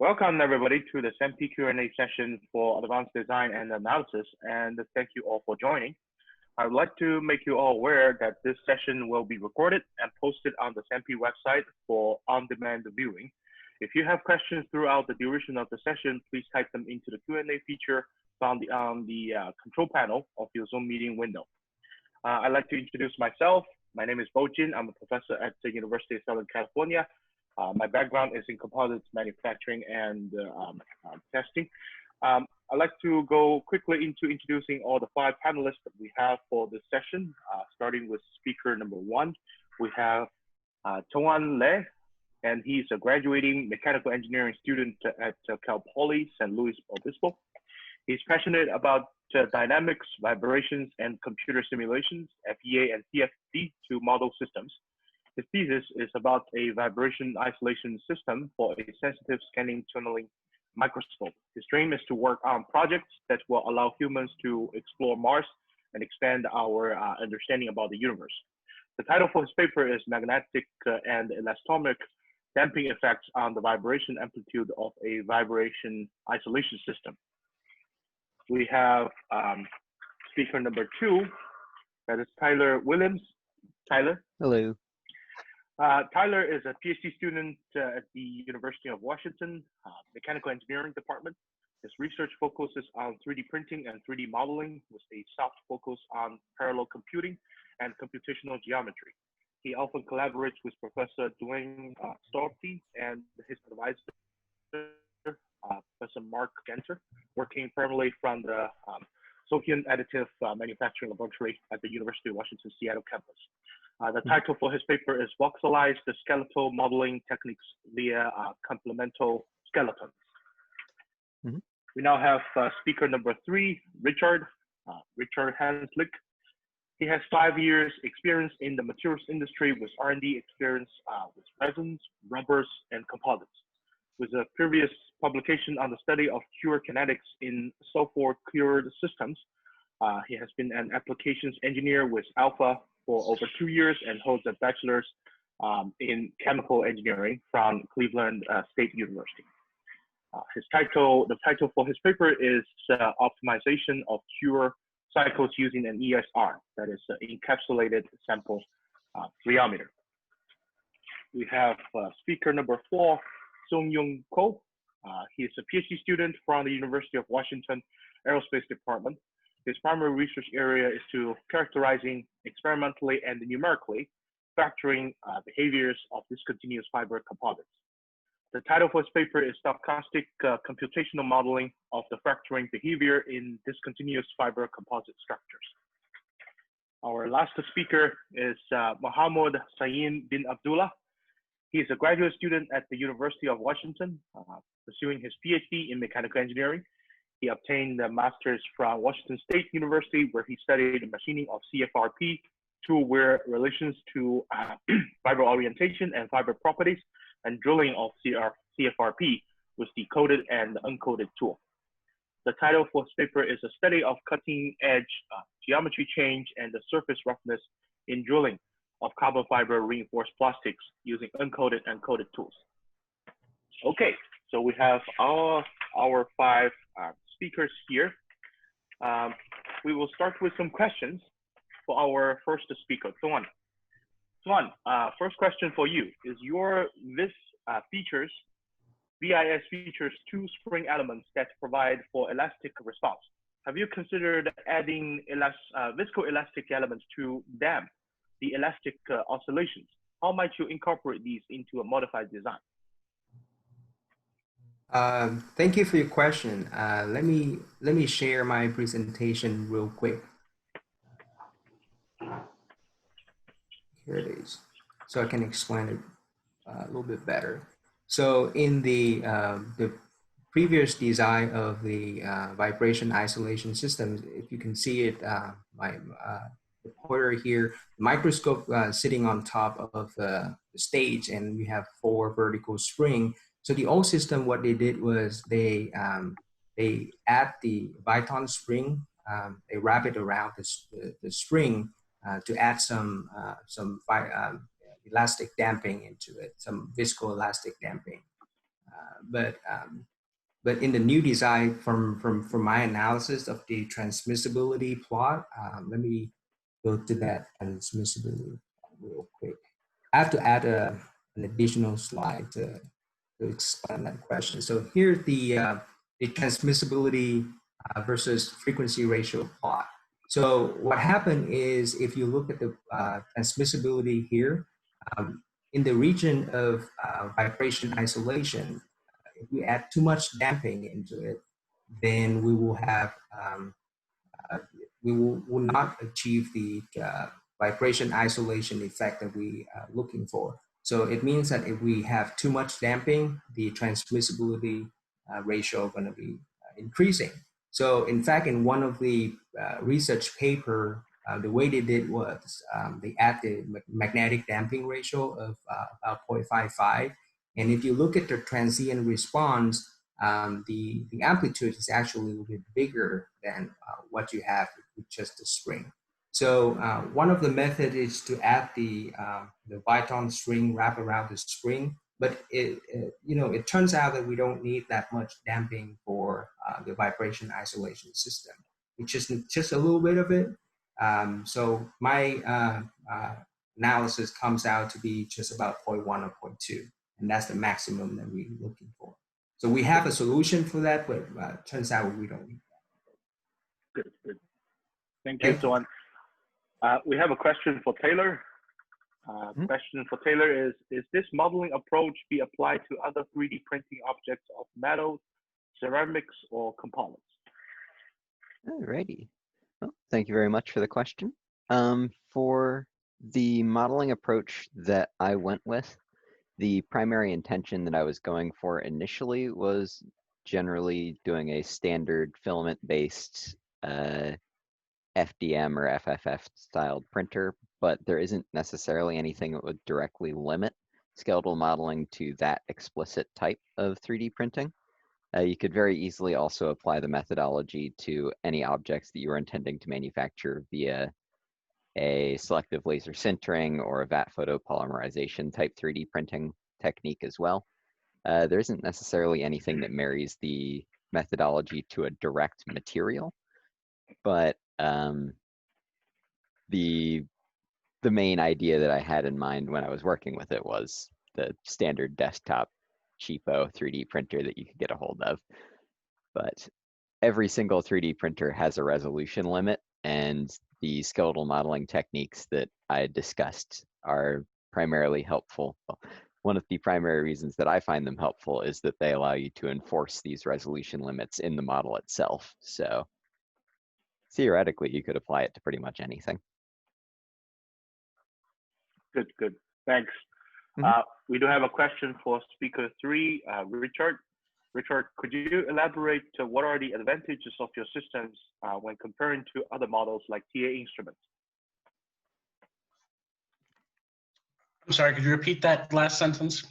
Welcome everybody to the SAMPE Q&A session for Advanced Design and Analysis, and thank you all for joining. I would like to make you all aware that this session will be recorded and posted on the SAMPE website for on-demand viewing. If you have questions throughout the duration of the session, please type them into the Q&A feature found on the control panel of your Zoom meeting window. I'd like to introduce myself. My name is Bo Jin. I'm a professor at the University of Southern California. My background is in composites manufacturing and testing. I'd like to go quickly into introducing all the 5 panelists that we have for this session, starting with speaker number 1. We have Toan, and he's a graduating mechanical engineering student at Cal Poly San Luis Obispo. He's passionate about dynamics, vibrations, and computer simulations, FEA and CFD to model systems. His thesis is about a vibration isolation system for a sensitive scanning tunneling microscope. His dream is to work on projects that will allow humans to explore Mars and expand our understanding about the universe. The title for his paper is Magnetic and Elastomic Damping Effects on the Vibration Amplitude of a Vibration Isolation System. We have speaker number 2, that is Tyler Williams. Tyler. Hello. Tyler is a PhD student at the University of Washington, Mechanical Engineering Department. His research focuses on 3D printing and 3D modeling with a soft focus on parallel computing and computational geometry. He often collaborates with Professor Dwayne Stolpe and his advisor, Professor Mark Genter, working primarily from the Seunghyun Additive Manufacturing Laboratory at the University of Washington Seattle campus. The title for his paper is Voxelize the Skeletal Modeling Techniques via Complemental Skeletons. We now have speaker number 3, Richard Hanzlik. He has 5 years experience in the materials industry with R&D experience with resins, rubbers, and composites. With a previous publication on the study of cure kinetics in sulfur cured systems, he has been an applications engineer with Alpha for over 2 years and holds a bachelor's in chemical engineering from Cleveland State University. The title for his paper is Optimization of Cure Cycles using an ESR, that is encapsulated sample rheometer. We have speaker number 4, Seunghyun Ko. He is a PhD student from the University of Washington Aerospace Department. His primary research area is to characterizing experimentally and numerically fracturing behaviors of discontinuous fiber composites. The title for his paper is Stochastic Computational Modeling of the Fracturing Behavior in Discontinuous Fiber Composite Structures. Our last speaker is Mohammad Sayem bin Abdullah. He is a graduate student at the University of Washington, pursuing his PhD in mechanical engineering. He obtained a master's from Washington State University, where he studied machining of CFRP, tool-wear relations to fiber orientation and fiber properties, and drilling of CFRP with the coated and uncoated tool. The title for his paper is a study of cutting-edge geometry change and the surface roughness in drilling of carbon fiber reinforced plastics using uncoated and coated tools. Okay, so we have our 5 speakers here. We will start with some questions for our first speaker, Toan. Toan, first question for you is VIS features 2 spring elements that provide for elastic response. Have you considered adding viscoelastic elements to damp the elastic oscillations? How might you incorporate these into a modified design? Thank you for your question. Let me share my presentation real quick. Here it is, so I can explain it a little bit better. So in the previous design of the vibration isolation system, if you can see it, the pointer here, the microscope sitting on top of the stage, and we have 4 vertical spring. So the old system, what they did was they add the Viton spring, they wrap it around the spring to add some elastic damping into it, some viscoelastic damping. But in the new design, from my analysis of the transmissibility plot, let me go to that transmissibility real quick. I have to add an additional slide to explain that question. So here's the transmissibility versus frequency ratio plot. So what happened is, if you look at the transmissibility here, in the region of vibration isolation, if we add too much damping into it, then we will have will not achieve the vibration isolation effect that we are looking for. So it means that if we have too much damping, the transmissibility ratio is going to be increasing. So in fact, in one of the research paper, the way they did was they added the magnetic damping ratio of about 0.55. And if you look at the transient response, the amplitude is actually a little bit bigger than what you have with just the string. So one of the methods is to add the Python string wrap around the spring, but it turns out that we don't need that much damping for the vibration isolation system. It's just a little bit of it. So my analysis comes out to be just about 0.1 or 0.2, and that's the maximum that we're looking for. So we have a solution for that, but turns out we don't need that. Good. Thank you, Toan. We have a question for Taylor. Question for Taylor is this modeling approach be applied to other 3D printing objects of metals, ceramics, or composites? Alrighty. Well, thank you very much for the question. For the modeling approach that I went with, the primary intention that I was going for initially was generally doing a standard filament-based FDM or FFF styled printer, but there isn't necessarily anything that would directly limit skeletal modeling to that explicit type of 3D printing. You could very easily also apply the methodology to any objects that you are intending to manufacture via a selective laser sintering or a vat photopolymerization type 3D printing technique as well. There isn't necessarily anything that marries the methodology to a direct material, but the main idea that I had in mind when I was working with it was the standard desktop cheapo 3D printer that you could get a hold of. But every single 3D printer has a resolution limit, and the skeletal modeling techniques that I discussed are primarily helpful. Well, one of the primary reasons that I find them helpful is that they allow you to enforce these resolution limits in the model itself. So theoretically, you could apply it to pretty much anything. Good. Thanks. We do have a question for speaker 3, Richard. Richard, could you elaborate what are the advantages of your systems when comparing to other models like TA instruments? I'm sorry, could you repeat that last sentence?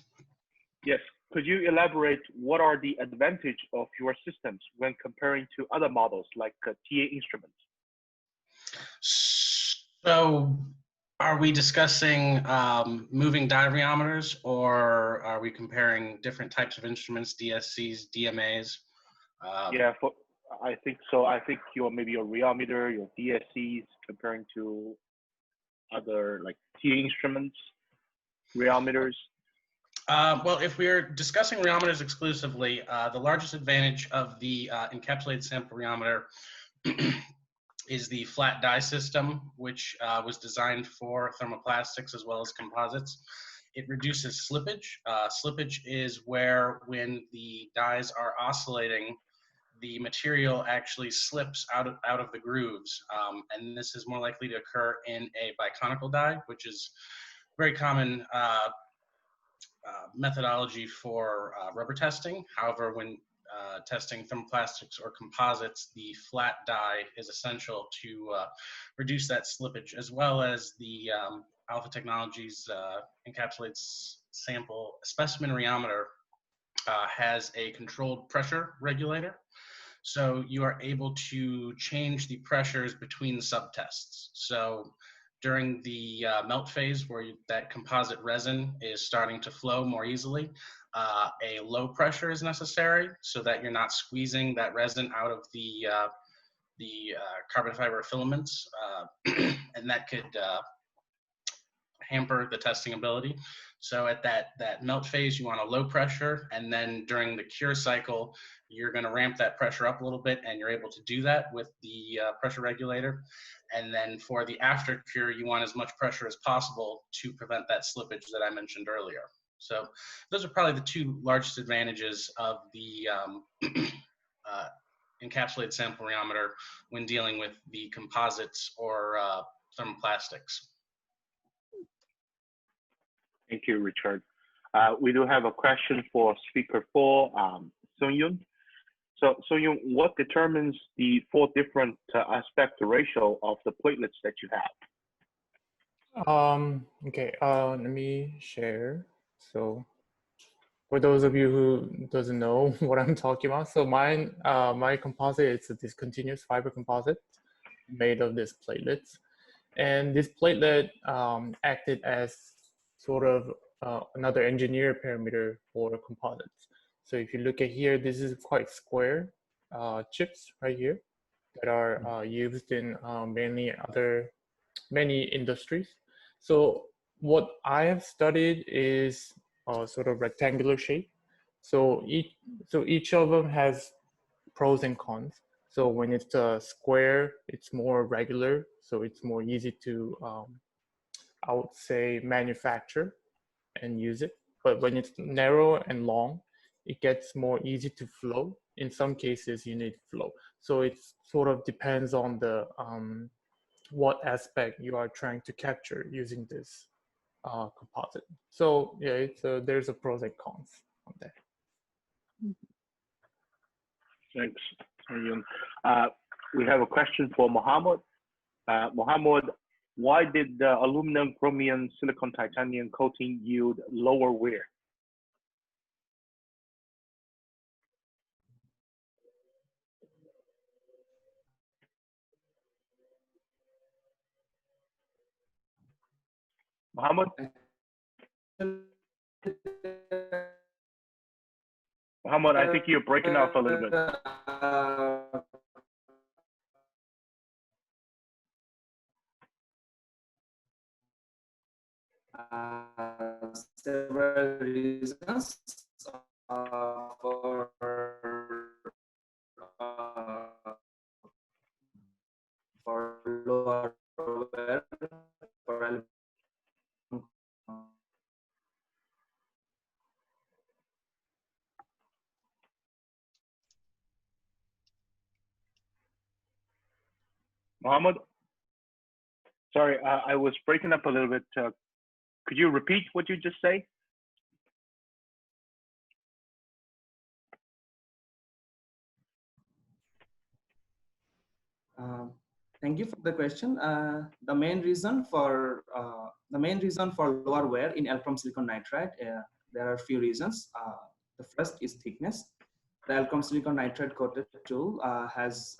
Yes. Could you elaborate what are the advantages of your systems when comparing to other models like TA instruments? So are we discussing moving diameers, or are we comparing different types of instruments, DSCs, DMAs? Yeah, I think so. I think maybe your rheometer, your DSCs, comparing to other like TA instruments, rheometers. Well, if we're discussing rheometers exclusively, the largest advantage of the encapsulated sample rheometer is the flat die system, which was designed for thermoplastics as well as composites. It reduces slippage. Slippage is where when the dies are oscillating, the material actually slips out of the grooves. And this is more likely to occur in a biconical die, which is very common methodology for rubber testing. However, when testing thermoplastics or composites, the flat die is essential to reduce that slippage, as well as the Alpha Technologies encapsulated sample specimen rheometer has a controlled pressure regulator. So you are able to change the pressures between subtests. So during the melt phase where that composite resin is starting to flow more easily, a low pressure is necessary so that you're not squeezing that resin out of the carbon fiber filaments, and that could hamper the testing ability. So at that melt phase, you want a low pressure, and then during the cure cycle, you're going to ramp that pressure up a little bit, and you're able to do that with the pressure regulator. And then for the after cure, you want as much pressure as possible to prevent that slippage that I mentioned earlier. So those are probably the two largest advantages of the encapsulated sample rheometer when dealing with the composites or thermoplastics. Thank you, Richard. We do have a question for speaker 4, Seunghyun. So Seunghyun, what determines the 4 different aspect ratio of the platelets that you have? Okay, let me share. So for those of you who doesn't know what I'm talking about, so mine, my composite, it's a discontinuous fiber composite made of these platelets. And this platelet acted as sort of another engineer parameter for composites. So if you look at here, this is quite square chips right here that are used in many industries. So what I have studied is sort of rectangular shape. So each of them has pros and cons. So when it's a square, it's more regular, so it's more easy to, I would say, manufacture and use it. But when it's narrow and long, it gets more easy to flow. In some cases, you need flow. So it sort of depends on the what aspect you are trying to capture using this composite. So yeah, there's a pros and cons on that. Thanks, Seunghyun. We have a question for Mohammad. Mohammad, why did the aluminum, chromium, silicon, titanium coating yield lower wear? Mohammad? Mohammad, I think you're breaking up a little bit. Several reasons for lower wear for Mohammad? Sorry, I was breaking up a little bit. Could you repeat what you just say? Thank you for the question. The main reason for lower wear in alchrome silicon nitride, there are a few reasons. The first is thickness. The alchrome silicon nitride coated tool has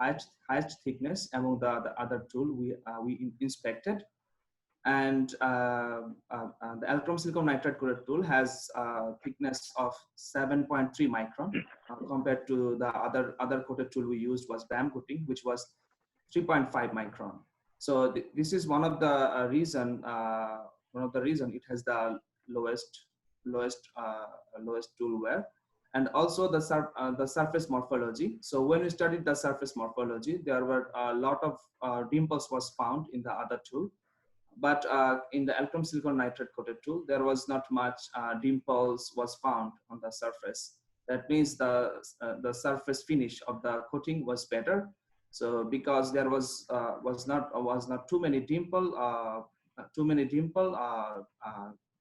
highest thickness among the other tool we inspected, and the alchrome silicon nitride coated tool has thickness of 7.3 micron compared to the other coated tool we used was BAM coating, which was 3.5 micron. So this is one of the reason it has the lowest tool wear, and also the surface morphology. So when we studied the surface morphology, there were a lot of dimples was found in the other tool, but in the alchrome silicon nitride coated tool, there was not much dimples was found on the surface. That means the surface finish of the coating was better. So because there was not too many dimple,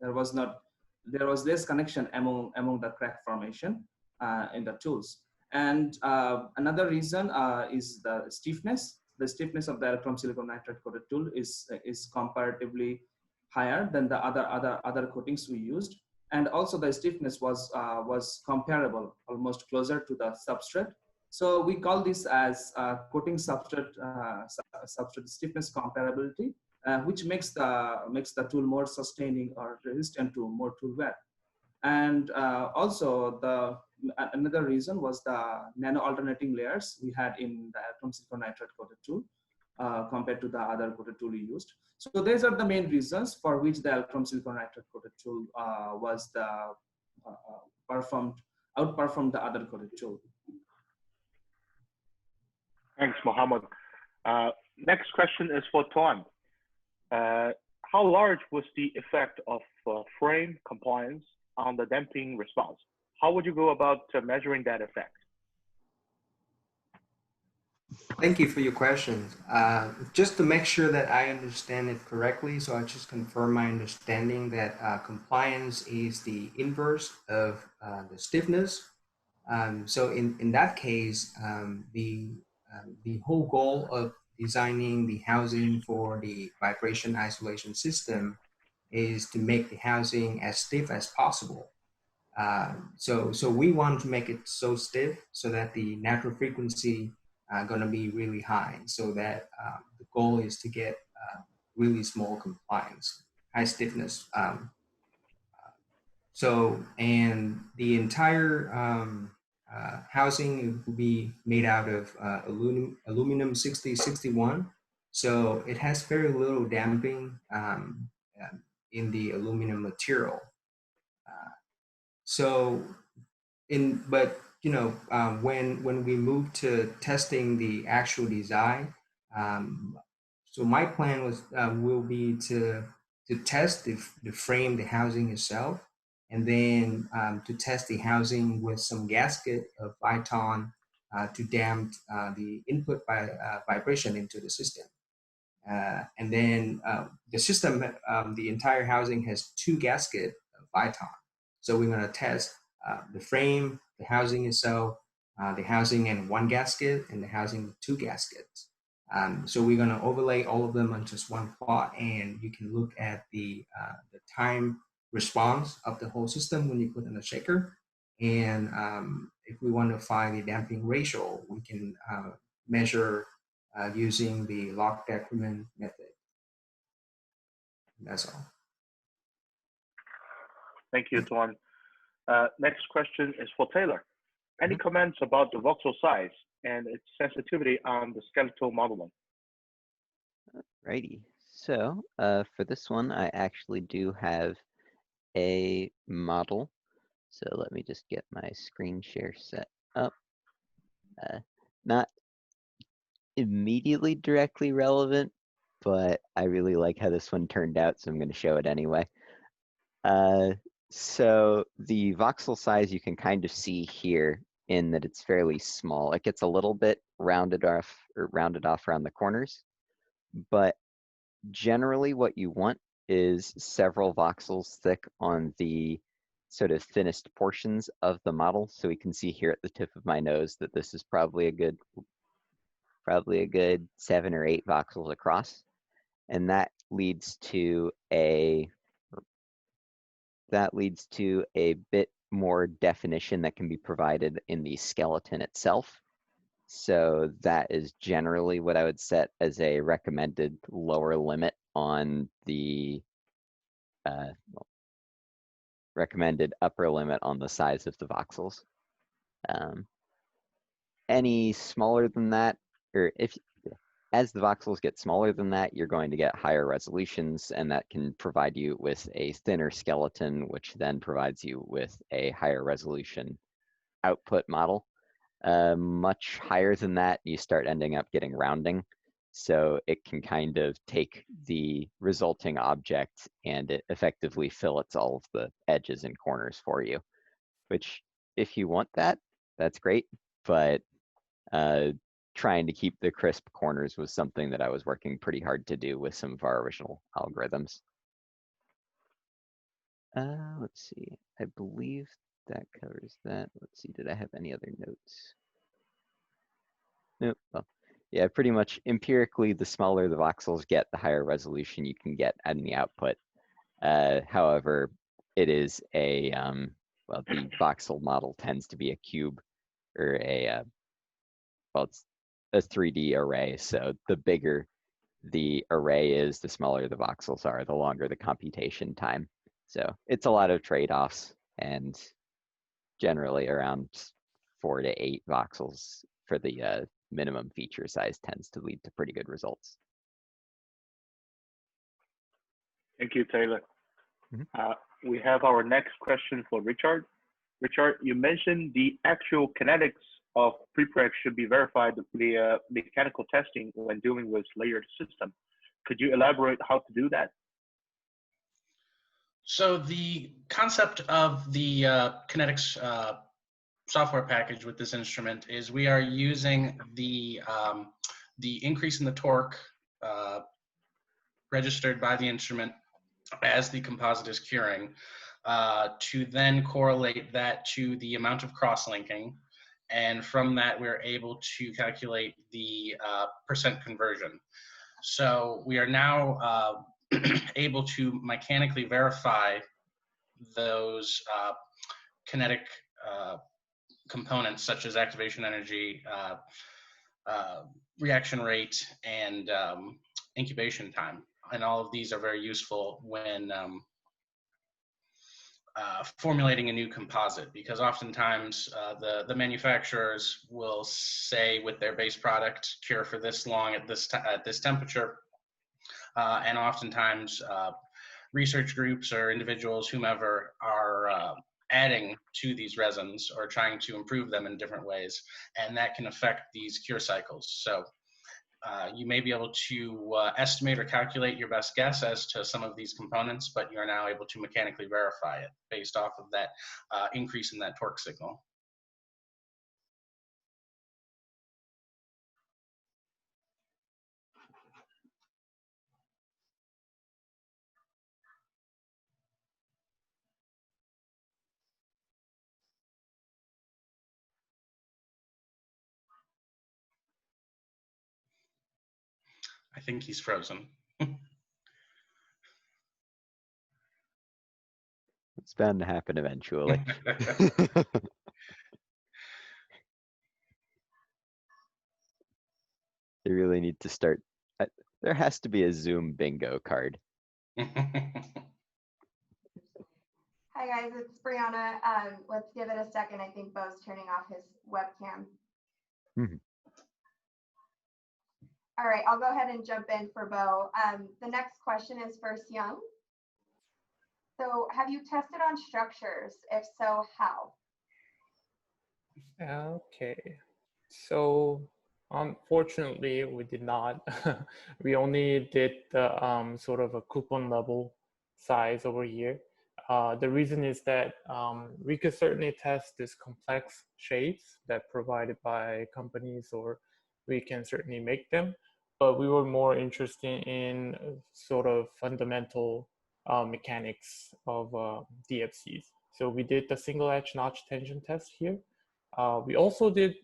there was less connection among the crack formation in the tools. And another reason is the stiffness. The stiffness of the alchrome silicon nitride coated tool is comparatively higher than the other coatings we used, and also the stiffness was comparable, almost closer to the substrate. So we call this as coating substrate stiffness comparability, which makes the tool more sustaining or resistant to more tool wear. And also another reason was the nano alternating layers we had in the Alchrome silicon nitride coated tool compared to the other coated tool we used. So these are the main reasons for which the Alchrome silicon nitride coated tool was the outperformed the other coated tool. Thanks, Mohammad. Next question is for Toan. How large was the effect of frame compliance on the damping response? How would you go about measuring that effect? Thank you for your question. Just to make sure that I understand it correctly, so I just confirm my understanding that compliance is the inverse of the stiffness. So in that case, the whole goal of designing the housing for the vibration isolation system is to make the housing as stiff as possible. So we want to make it so stiff so that the natural frequency going to be really high, so that the goal is to get really small compliance, high stiffness. And the entire housing will be made out of aluminum 6061. So it has very little damping in the aluminum material. But you know, when we move to testing the actual design, so my plan will be to test the frame, the housing itself, and then to test the housing with some gasket of Iton to damp the input vibration into the system. And then the system, the entire housing has 2 gaskets of Iton. So we're going to test the frame, the housing itself, the housing in 1 gasket, and the housing with 2 gaskets. So we're going to overlay all of them on just one plot, and you can look at the time response of the whole system when you put in a shaker. And if we want to find the damping ratio, we can measure using the log decrement method. That's all. Thank you, Toan. Next question is for Taylor. Any comments about the voxel size and its sensitivity on the skeletal modeling? Righty. So for this one, I actually do have a model. So let me just get my screen share set up. Not immediately directly relevant, but I really like how this one turned out, so I'm going to show it anyway. So the voxel size you can kind of see here in that it's fairly small. It gets a little bit rounded off around the corners, but generally what you want is several voxels thick on the sort of thinnest portions of the model. So we can see here at the tip of my nose that this is probably a good 7 or 8 voxels across, and that leads to a bit more definition that can be provided in the skeleton itself. So that is generally what I would set as a recommended lower limit on the recommended upper limit on the size of the voxels. Any smaller than that, or as the voxels get smaller than that, you're going to get higher resolutions, and that can provide you with a thinner skeleton, which then provides you with a higher resolution output model. Much higher than that, you start ending up getting rounding. So it can kind of take the resulting object and it effectively fillets all of the edges and corners for you, which if you want that, that's great. But trying to keep the crisp corners was something that I was working pretty hard to do with some of our original algorithms. Let's see, I believe that covers that. Let's see, did I have any other notes? Nope. Well, yeah, pretty much empirically, the smaller the voxels get, the higher resolution you can get in the output. However, it is a, well, the voxel model tends to be a cube or a, well, it's a 3D array. So the bigger the array is, the smaller the voxels are, the longer the computation time. So it's a lot of trade-offs, and generally around 4 to 8 voxels for the minimum feature size tends to lead to pretty good results. Thank you, Taylor. Mhm. We have our next question for Richard. Richard, you mentioned the actual kinetics of prepreg should be verified via mechanical testing when dealing with layered system. Could you elaborate how to do that? So the concept of the kinetics software package with this instrument is we are using the increase in the torque registered by the instrument as the composite is curing to then correlate that to the amount of cross-linking. And from that, we're able to calculate the percent conversion. So we are now able to mechanically verify those kinetic components such as activation energy, reaction rate, and incubation time. And all of these are very useful when formulating a new composite, because oftentimes the manufacturers will say with their base product, cure for this long at this temperature, and oftentimes research groups or individuals, whomever, are adding to these resins or trying to improve them in different ways, and that can affect these cure cycles. So you may be able to estimate or calculate your best guess as to some of these components, but you're now able to mechanically verify it based off of that increase in that torque signal. I think he's frozen. It's bound to happen eventually. They really need to start. There has to be a Zoom bingo card. Hi guys, it's Brianna. Let's give it a second. I think Bo's turning off his webcam. Mhm. All right, I'll go ahead and jump in for Bo. The next question is for Seunghyun. So have you tested on structures? If so, how? Okay, so unfortunately we did not. We only did the sort of a coupon level size over here. The reason is that we could certainly test these complex shapes that provided by companies, or we can certainly make them, but we were more interested in sort of fundamental mechanics of DFCs. So we did the single edge notch tension test here. We also did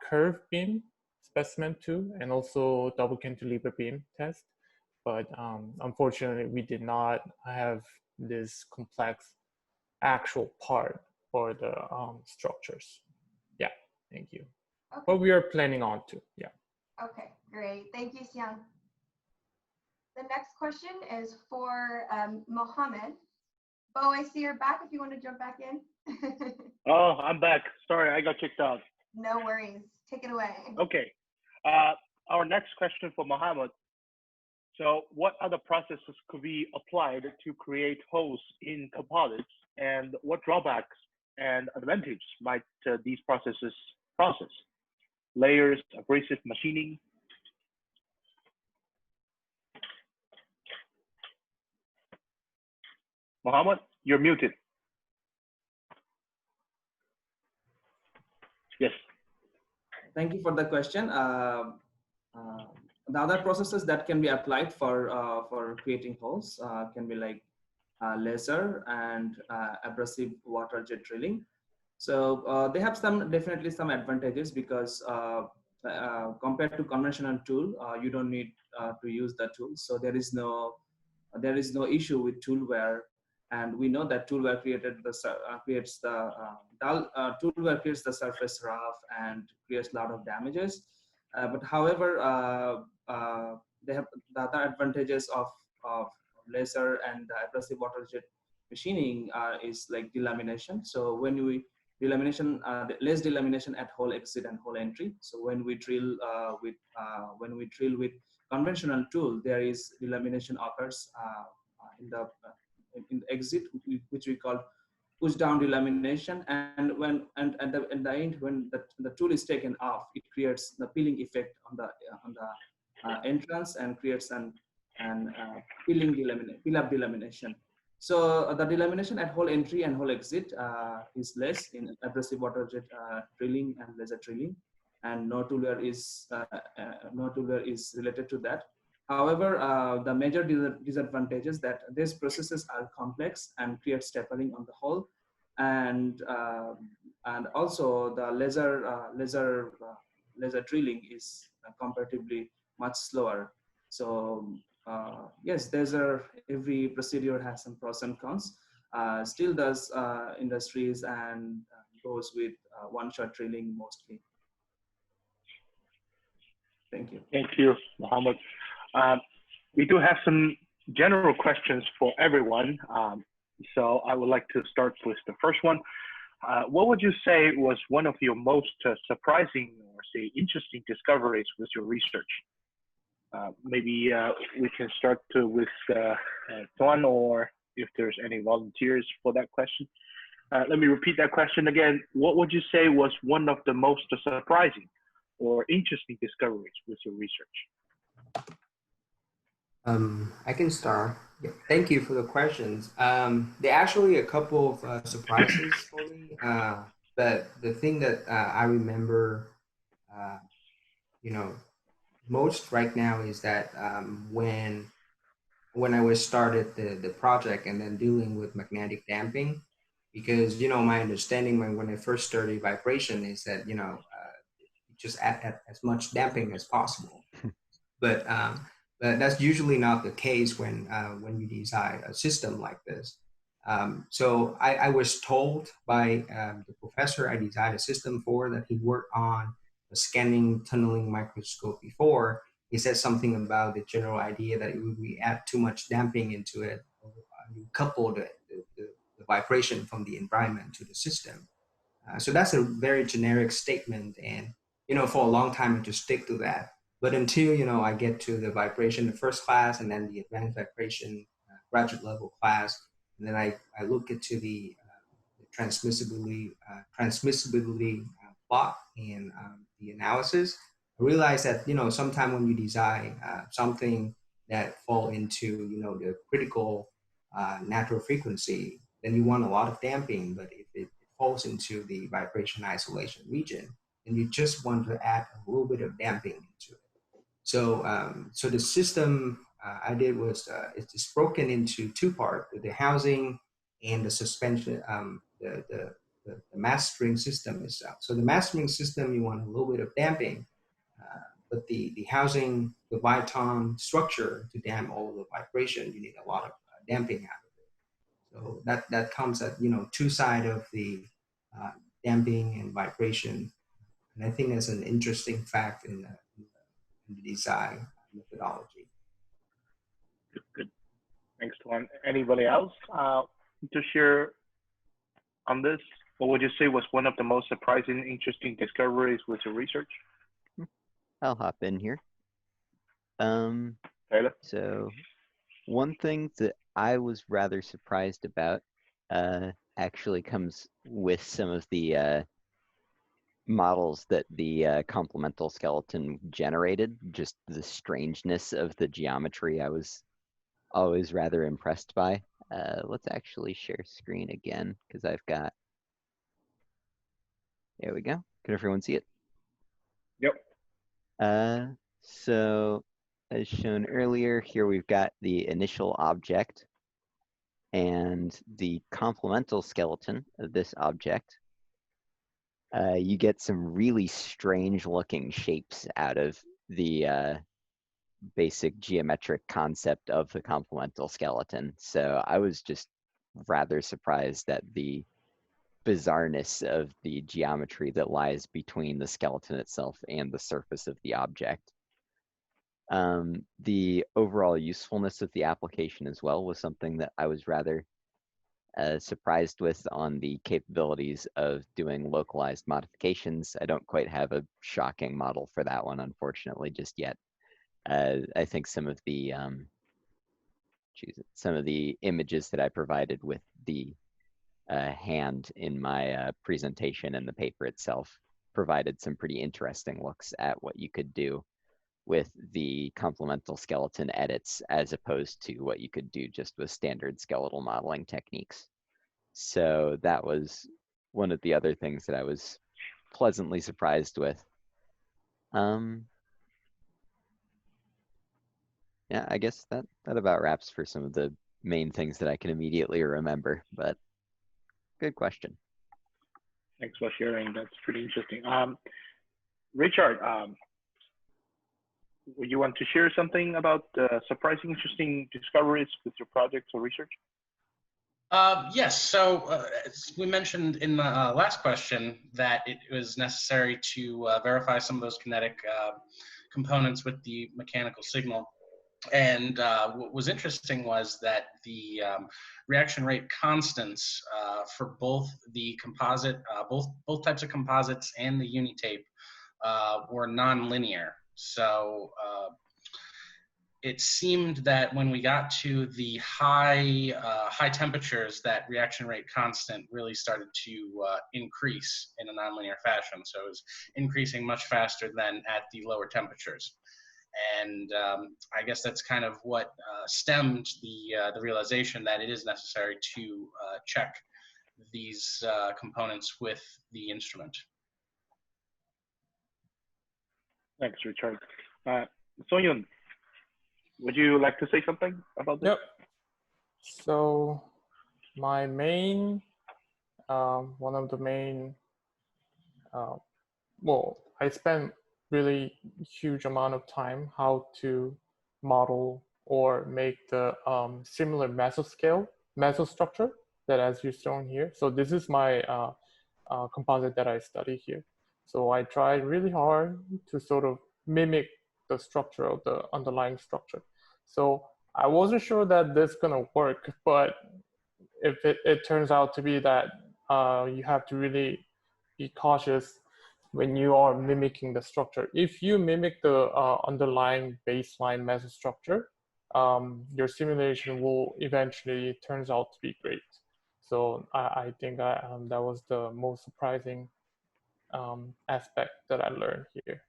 curve beam specimen too, and also double cantilever beam test. But unfortunately, we did not have this complex actual part for the structures. Yeah, thank you. Okay. But we are planning on to, yeah. Okay, great. Thank you, Seung. The next question is for Mohammad. Bo, I see you're back if you want to jump back in. Oh, I'm back. Sorry, I got kicked out. No worries. Take it away. Okay. Our next question for Mohammad. So what other processes could be applied to create holes in composites, and what drawbacks and advantages might these processes process? Layers, abrasive machining. Mohammad, you're muted. Yes. Thank you for the question. The other processes that can be applied for creating holes can be like laser and abrasive water jet drilling. So they have definitely some advantages, because compared to conventional tool, you don't need to use the tool. So there is no issue with tool wear, and we know that tool wear creates the surface rough and creates a lot of damages. But however, they have the other advantages of laser and the abrasive water jet machining is like delamination. So when we delamination, less delamination at hole exit and hole entry. So when we drill with conventional tool, there is delamination occurs in the exit, which we call push down delamination, and when and at the end, when the tool is taken off, it creates the peeling effect on the entrance and creates an peel up delamination. So the delamination at hole entry and hole exit is less in abrasive water jet drilling and laser drilling, and no tool wear is related to that. However, the major disadvantages that these processes are complex and create stapling on the hole, and also the laser drilling is comparatively much slower. So yes, every procedure has some pros and cons. Still does industries and goes with one-shot drilling mostly. Thank you. Thank you, Mohammad. We do have some general questions for everyone. So I would like to start with the first one. What would you say was one of your most surprising or say interesting discoveries with your research? Maybe we can start with Toan, or if there's any volunteers for that question. Let me repeat that question again. What would you say was one of the most surprising or interesting discoveries with your research? I can start. Yeah, thank you for the questions. There are actually a couple of surprises for me, but the thing that I remember, most right now is that when I was started the project and then dealing with magnetic damping, because my understanding when I first studied vibration is that just add as much damping as possible, but that's usually not the case when you design a system like this. So I was told by the professor I designed a system for that he worked on a scanning tunneling microscope before. He said something about the general idea that if we add too much damping into it, you couple the vibration from the environment to the system. So that's a very generic statement, and for a long time I just stick to that. But until I get to the vibration, the first class, and then the advanced vibration graduate level class, and then I look into the transmissibility plot and the analysis. I realize that sometime when you design something that fall into the critical natural frequency, then you want a lot of damping. But if it falls into the vibration isolation region, then you just want to add a little bit of damping into it. So so the system I did was it's broken into two parts: the housing and the suspension, the mastering system itself. So the mastering system, you want a little bit of damping, but the housing, the Viton structure to damp all the vibration, you need a lot of damping out of it. So that comes at two sides of the damping and vibration, and I think that's an interesting fact in the design methodology. Good. Thanks, Toan. Anybody else to share on this? What would you say was one of the most surprising, interesting discoveries with your research? I'll hop in here. Taylor? So one thing that I was rather surprised about actually comes with some of the models that the complemental skeleton generated. Just the strangeness of the geometry I was always rather impressed by. Let's actually share screen again, because I've got, there we go. Can everyone see it? Yep. So as shown earlier, here we've got the initial object and the complemental skeleton of this object. You get some really strange looking shapes out of the basic geometric concept of the complemental skeleton. So I was just rather surprised at the bizarreness of the geometry that lies between the skeleton itself and the surface of the object. The overall usefulness of the application as well was something that I was rather surprised with on the capabilities of doing localized modifications. I don't quite have a shocking model for that one, unfortunately, just yet. I think some of the images that I provided with the hand in my presentation and the paper itself provided some pretty interesting looks at what you could do with the complemental skeleton edits as opposed to what you could do just with standard skeletal modeling techniques. So that was one of the other things that I was pleasantly surprised with. Yeah, I guess that about wraps for some of the main things that I can immediately remember, but good question. Thanks for sharing. That's pretty interesting. Richard, would you want to share something about surprising, interesting discoveries with your projects or research? Yes, so as we mentioned in the last question that it was necessary to verify some of those kinetic components with the mechanical signal. And what was interesting was that the reaction rate constants for both the composite, both types of composites and the unitape were nonlinear. So it seemed that when we got to the high temperatures, that reaction rate constant really started to increase in a nonlinear fashion. So it was increasing much faster than at the lower temperatures. And I guess that's kind of what stemmed the realization that it is necessary to check these components with the instrument. Thanks, Richard. Seunghyun, would you like to say something about this? Yep. So my main, one of the main, well, I spent really huge amount of time how to model or make the similar mesostructure that as you've shown here. So this is my composite that I study here. So I tried really hard to sort of mimic the structure of the underlying structure. So I wasn't sure that this is gonna work, but if it turns out to be that you have to really be cautious when you are mimicking the structure. If you mimic the underlying baseline mesostructure, your simulation will eventually turns out to be great. So I think that was the most surprising aspect that I learned here.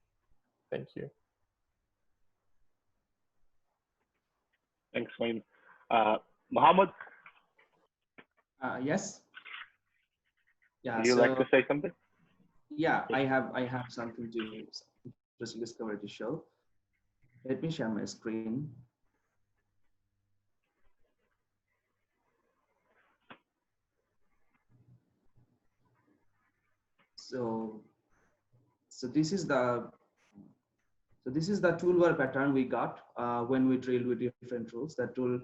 Thank you. Thanks, Wayne. Mohammad, Yes. Yeah. would you like to say something? Yeah, I have something to interesting discovery to show. Let me share my screen. So this is the toolbar pattern we got when we drilled with different tools. That tool,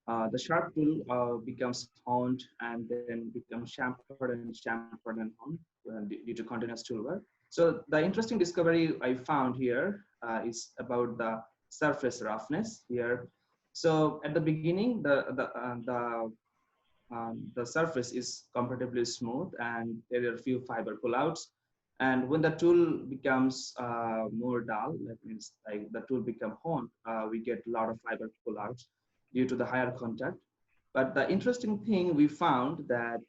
the sharp tool becomes honed and then becomes chamfered and honed due to continuous toolbar. So the interesting discovery I found here is about the surface roughness here. So at the beginning, the surface is comparatively smooth and there are a few fiber pullouts. And when the tool becomes more dull, that means like the tool become honed, we get a lot of fiber pullouts due to the higher contact. But the interesting thing we found that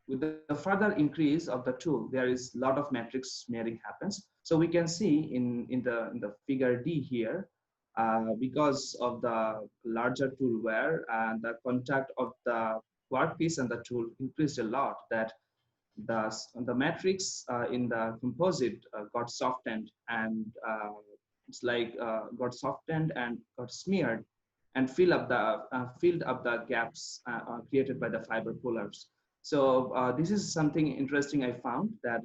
with the further increase of the tool, there is a lot of matrix smearing happens. So we can see in the figure D here, because of the larger tool wear and the contact of the workpiece and the tool increased a lot, that the matrix in the composite got softened and it's like got softened and got smeared and filled up the gaps created by the fiber pullers. So this is something interesting I found that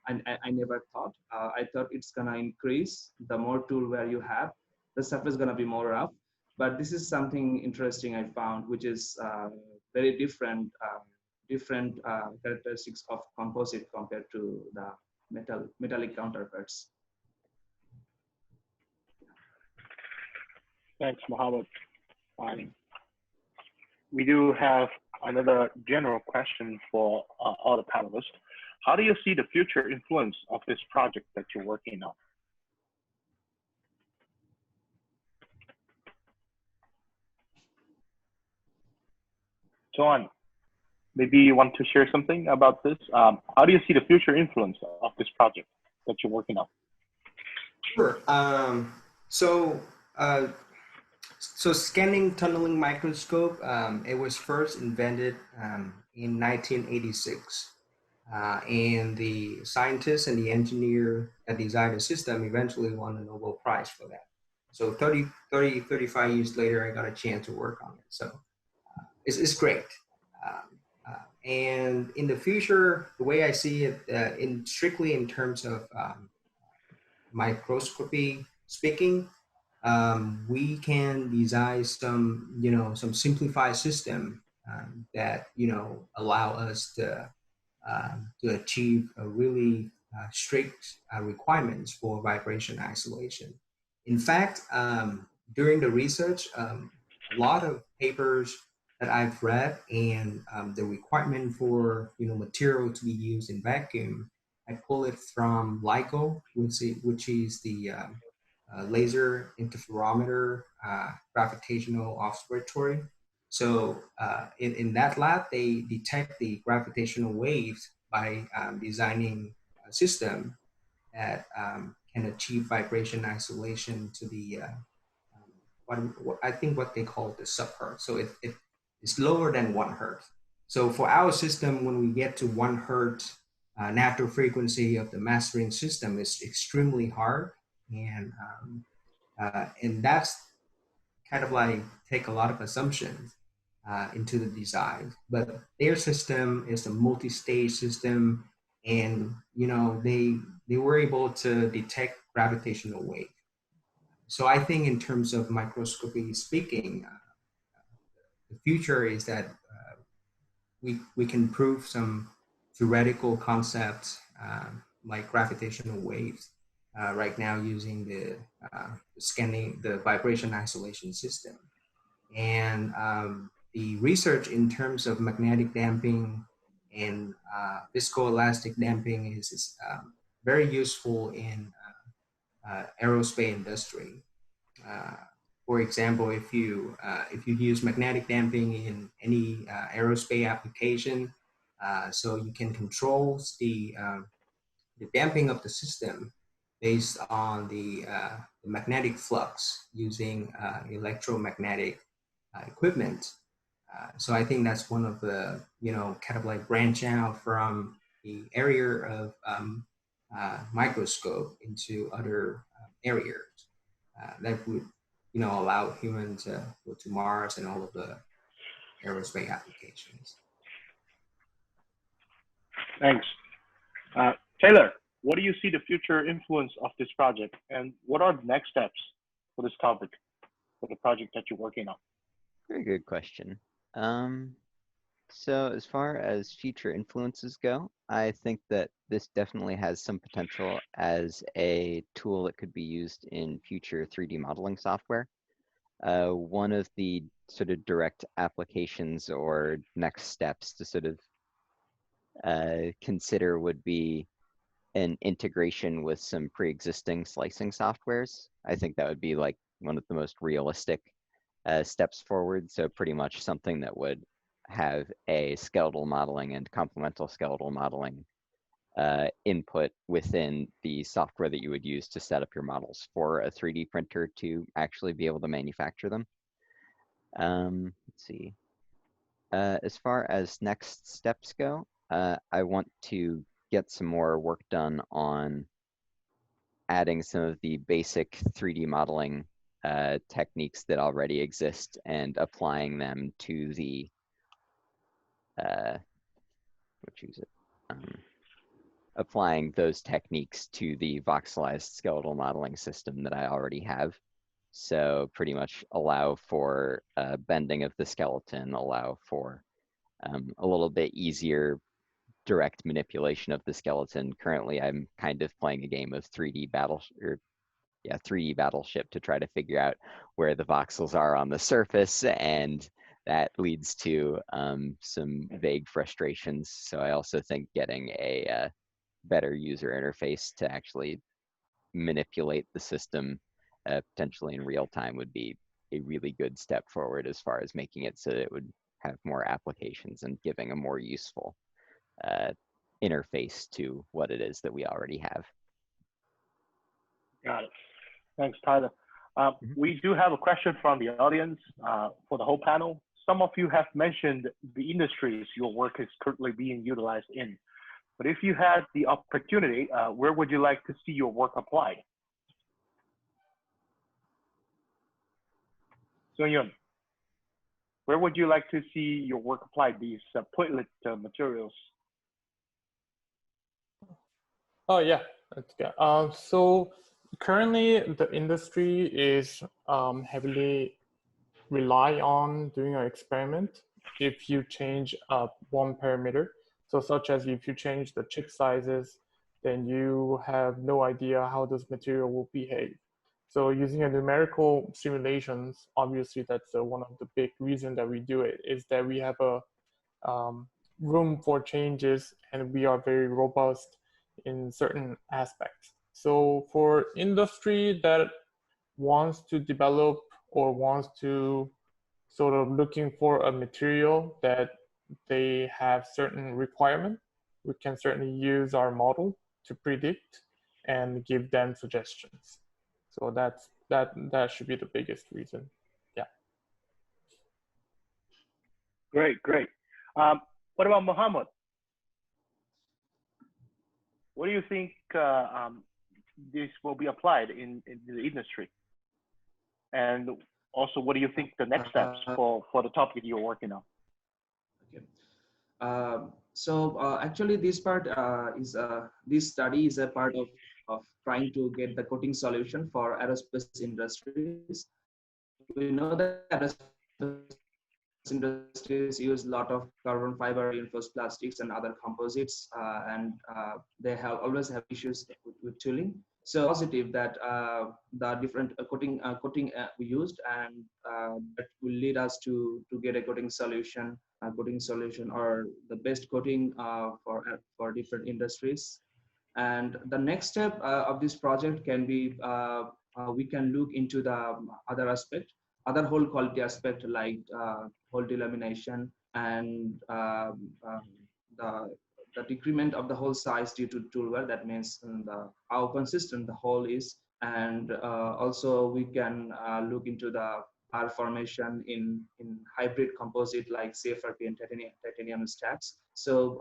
I never thought. I thought it's gonna increase the more tool wear you have, the surface is gonna be more rough. But this is something interesting I found, which is very different characteristics of composite compared to the metallic counterparts. Thanks, Mohammed. Um, we do have another general question for all the panelists. How do you see the future influence of this project that you're working on? Toan, maybe you want to share something about this? How do you see the future influence of this project that you're working on? Sure. So scanning tunneling microscope, it was first invented in 1986. And the scientist and the engineer that designed the system eventually won a Nobel Prize for that. So 35 years later, I got a chance to work on it. So it's great. And in the future, the way I see it, strictly in terms of microscopy speaking, we can design some simplified system that allow us to achieve a really strict requirements for vibration isolation. In fact, during the research, a lot of papers that I've read and the requirement for material to be used in vacuum, I pull it from LIGO, which is the laser interferometer gravitational observatory. So in that lab, they detect the gravitational waves by designing a system that can achieve vibration isolation to the what I think what they call the subhertz. So it's lower than 1 hertz. So for our system, when we get to 1 hertz natural frequency of the mastering system, is extremely hard, and that's kind of like take a lot of assumptions into the design. But their system is a multi-stage system, and they were able to detect gravitational wave. So I think in terms of microscopy speaking, the future is that we can prove some theoretical concepts like gravitational waves right now using the scanning, the vibration isolation system. And the research in terms of magnetic damping and viscoelastic damping is very useful in aerospace industry. For example, if you use magnetic damping in any aerospace application, so you can control the damping of the system based on the magnetic flux using electromagnetic equipment. So I think that's one of the, kind of like branch out from the area of microscope into other areas that would, allow humans to go to Mars and all of the aerospace applications. Thanks. Taylor, what do you see the future influence of this project, and what are the next steps for this topic, for the project that you're working on? Very good question. So as far as future influences go, I think that this definitely has some potential as a tool that could be used in future 3D modeling software. One of the sort of direct applications or next steps to sort of consider would be an integration with some pre-existing slicing softwares. I think that would be like one of the most realistic steps forward. So pretty much something that would have a skeletal modeling and complemental skeletal modeling input within the software that you would use to set up your models for a 3D printer to actually be able to manufacture them. Let's see. As far as next steps go, I want to get some more work done on adding some of the basic 3D modeling techniques that already exist and applying them to the applying those techniques to the voxelized skeletal modeling system that I already have. So pretty much allow for bending of the skeleton, allow for a little bit easier direct manipulation of the skeleton. Currently, I'm kind of playing a game of 3D battle or yeah, 3D battleship to try to figure out where the voxels are on the surface, and that leads to some vague frustrations. So I also think getting a better user interface to actually manipulate the system potentially in real time would be a really good step forward as far as making it so that it would have more applications and giving a more useful interface to what it is that we already have. Got it. Thanks, Tyler. We do have a question from the audience for the whole panel. Some of you have mentioned the industries your work is currently being utilized in. But if you had the opportunity, where would you like to see your work applied? Seunghyun, where would you like to see your work applied, these platelet materials? Oh yeah, that's good. So currently the industry is heavily rely on doing an experiment if you change one parameter. So such as if you change the chip sizes, then you have no idea how this material will behave. So using a numerical simulations, obviously that's one of the big reasons that we do it, is that we have a room for changes and we are very robust in certain aspects. So for industry that wants to develop or wants to sort of looking for a material that they have certain requirement, we can certainly use our model to predict and give them suggestions. So that should be the biggest reason. Yeah. Great, great. What about Mohammad? What do you think this will be applied in the industry? And also, what do you think the next steps for the topic you're working on? Okay. Actually, this part this study is a part of trying to get the coating solution for aerospace industries. We know that aerospace industries use a lot of carbon fiber reinforced plastics and other composites, and they always have issues with tooling. So positive that the different coating we used, and that will lead us to get a coating solution or the best coating for different industries. And the next step of this project can be we can look into the other whole quality aspect, like whole delamination and the decrement of the whole size due to tool wear. That means how consistent the hole is, and also we can look into the R formation in hybrid composite like CFRP and titanium stacks. So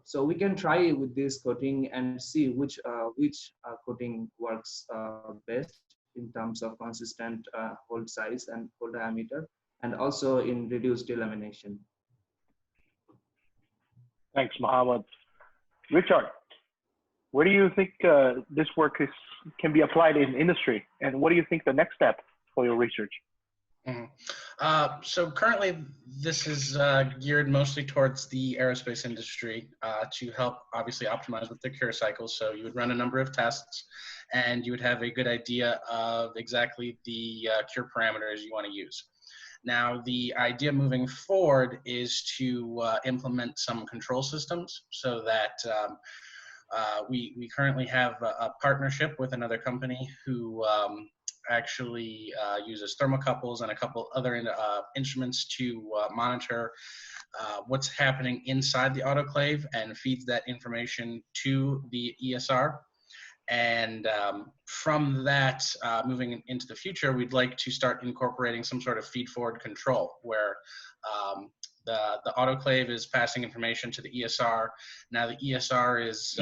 so we can try with this coating and see which coating works best in terms of consistent hole size and hole diameter, and also in reduced delamination. Thanks, Mohammad. Richard, where do you think this work can be applied in industry, and what do you think the next step for your research? So currently, this is geared mostly towards the aerospace industry to help obviously optimize with the cure cycles. So you would run a number of tests, and you would have a good idea of exactly the cure parameters you want to use. Now, the idea moving forward is to implement some control systems so that we currently have a partnership with another company who actually uses thermocouples and a couple other instruments to monitor what's happening inside the autoclave and feeds that information to the ESR. And from that, moving into the future, we'd like to start incorporating some sort of feed-forward control where the autoclave is passing information to the ESR. Now the ESR is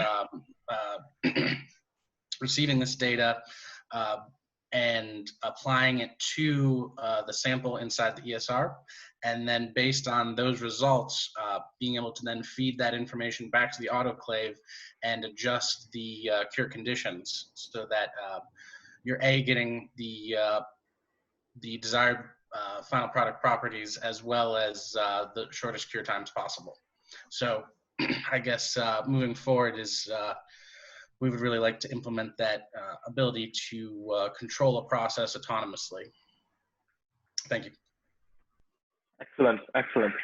receiving this data and applying it to the sample inside the ESR. And then based on those results, being able to then feed that information back to the autoclave and adjust the cure conditions so that you're getting the desired final product properties as well as the shortest cure times possible. So I guess moving forward is we would really like to implement that ability to control a process autonomously. Thank you. Excellent, excellent.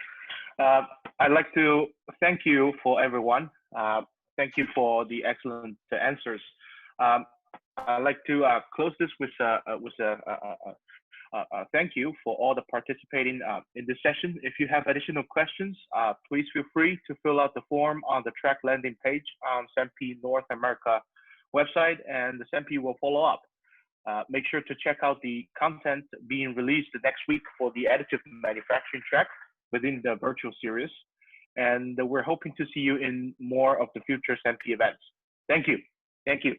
I'd like to thank you for everyone. Thank you for the excellent answers. I'd like to close this with thank you for all the participating in this session. If you have additional questions, please feel free to fill out the form on the track landing page on SAMPE North America website, and the SAMPE will follow up. Make sure to check out the content being released next week for the additive manufacturing track within the virtual series. And we're hoping to see you in more of the future SAMPE events. Thank you. Thank you.